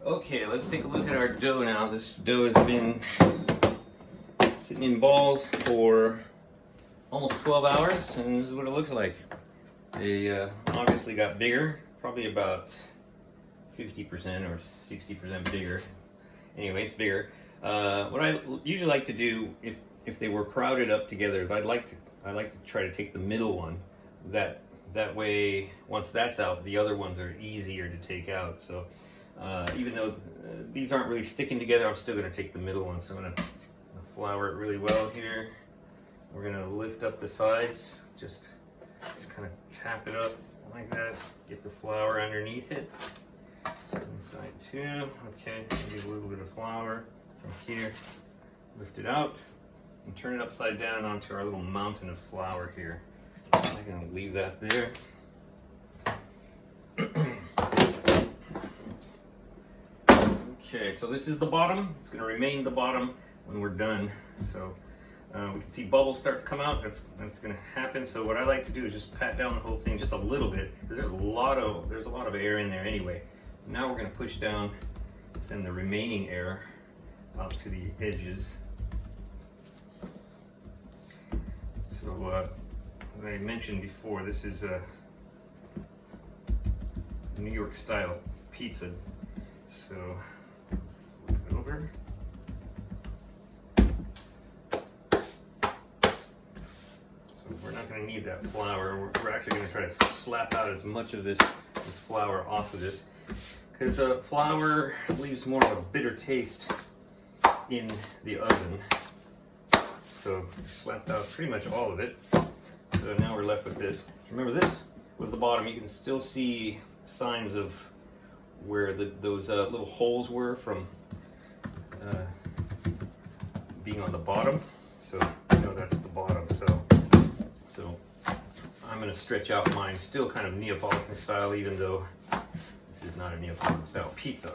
Okay, let's take a look at our dough now. This dough has been sitting in balls for almost 12 hours, and this is what it looks like. They obviously got bigger, probably about 50% or 60% bigger. Anyway, it's bigger. What I usually like to do, if they were crowded up together, I like to try to take the middle one. That way, once that's out, the other ones are easier to take out. So even though these aren't really sticking together, I'm still going to take the middle one. So I'm going to flour it really well here. We're going to lift up the sides, just kind of tap it up like that, get the flour underneath it. Inside too. Okay, maybe a little bit of flour from here. Lift it out and turn it upside down onto our little mountain of flour here. I'm going to leave that there. Okay, so this is the bottom. It's going to remain the bottom when we're done. So we can see bubbles start to come out. That's going to happen. So what I like to do is just pat down the whole thing just a little bit, because there's a lot of air in there anyway. So now we're going to push down and send the remaining air out to the edges. So as I mentioned before, this is a New York style pizza. So flip it over. We're not going to need that flour. We're actually going to try to slap out as much of this flour off of this, because flour leaves more of a bitter taste in the oven. So slapped out pretty much all of it. So now we're left with this. Remember, this was the bottom. You can still see signs of where those little holes were from being on the bottom. So you know that's the bottom. So I'm going to stretch out mine, still kind of Neapolitan style, even though this is not a Neapolitan style pizza.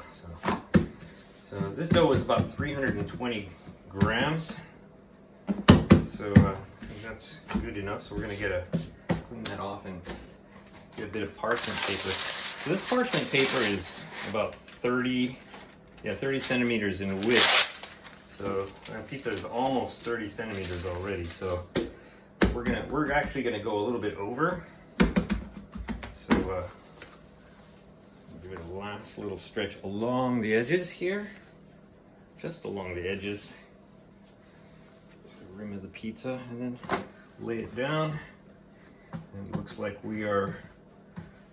So this dough is about 320 grams. So I think that's good enough. So we're going to clean that off and get a bit of parchment paper. So this parchment paper is about 30 centimeters in width. So our pizza is almost 30 centimeters already. So we're actually gonna go a little bit over. So give it a last little stretch along the edges here, just along the edges, the rim of the pizza, and then lay it down. And it looks like we are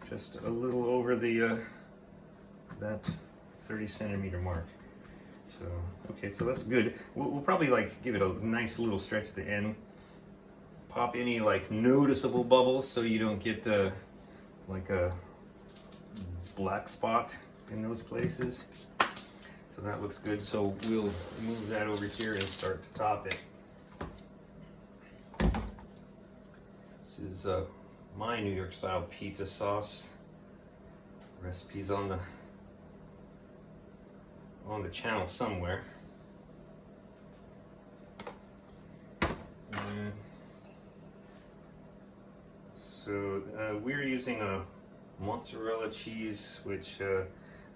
just a little over the that 30 centimeter mark. So okay, so that's good. We'll probably like give it a nice little stretch at the end. Pop any like noticeable bubbles so you don't get like a black spot in those places. So that looks good. So we'll move that over here and start to top it. This is my New York style pizza sauce. Recipes on the channel somewhere. So we're using a mozzarella cheese, which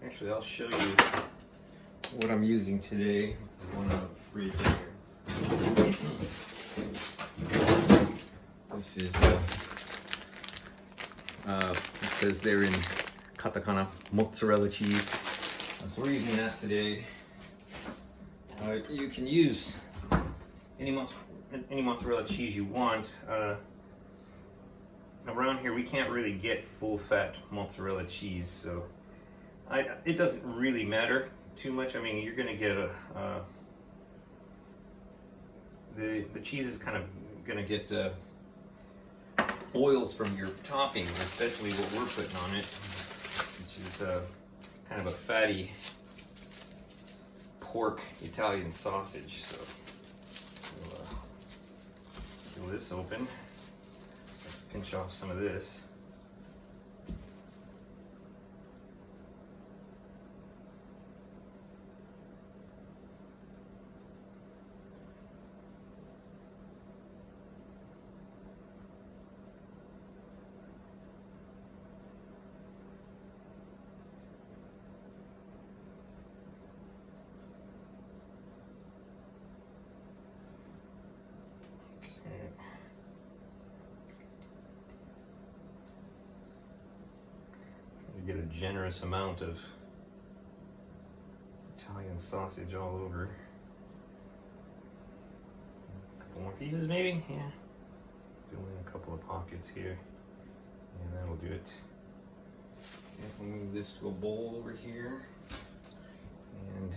actually I'll show you what I'm using today. One out of the fridge here. This is it says there in katakana mozzarella cheese. So we're using that today. You can use any mozzarella cheese you want. Around here we can't really get full fat mozzarella cheese, so it doesn't really matter too much. I mean, you're gonna get the cheese is kind of gonna get oils from your toppings, especially what we're putting on it, which is kind of a fatty pork Italian sausage. So we'll peel this open. Pinch off some of this. get a generous amount of Italian sausage all over. A couple more pieces maybe? Yeah. Fill in a couple of pockets here. And that'll do it. Okay, we'll move this to a bowl over here. And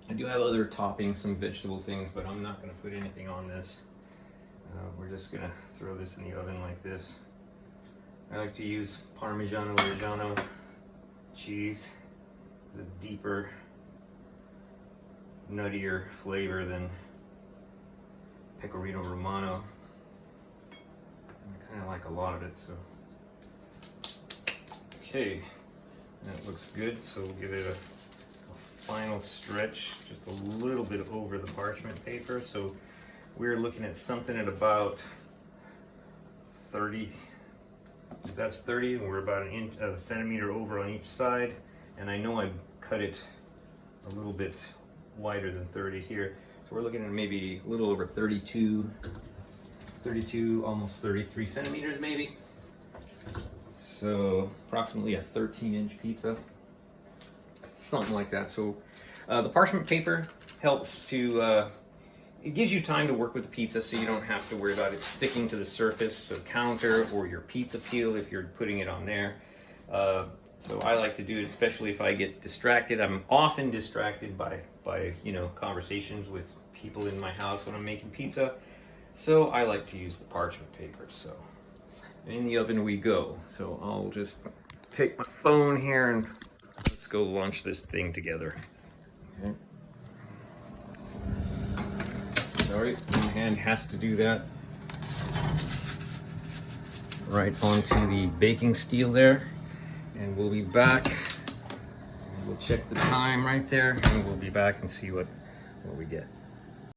I do have other toppings, some vegetable things, but I'm not going to put anything on this. We're just going to throw this in the oven like this. I like to use Parmigiano-Reggiano cheese. The deeper, nuttier flavor than Pecorino Romano. I kind of like a lot of it, so. Okay, that looks good, so we'll give it a final stretch, just a little bit over the parchment paper. So we're looking at something at about 30. That's 30, and we're about a centimeter over on each side. And I know I cut it a little bit wider than 30 here. So we're looking at maybe a little over 32, almost 33 centimeters maybe. So approximately a 13-inch pizza. Something like that. So the parchment paper helps to, it gives you time to work with the pizza, so you don't have to worry about it sticking to the surface of the counter or your pizza peel if you're putting it on there. So I like to do it, especially if I get distracted. I'm often distracted by conversations with people in my house when I'm making pizza. So I like to use the parchment paper. So in the oven we go. So I'll just take my phone here and let's go launch this thing together. Okay. Sorry, my hand has to do that. Right onto the baking steel there. And we'll be back. We'll check the time right there, and we'll be back and see what we get.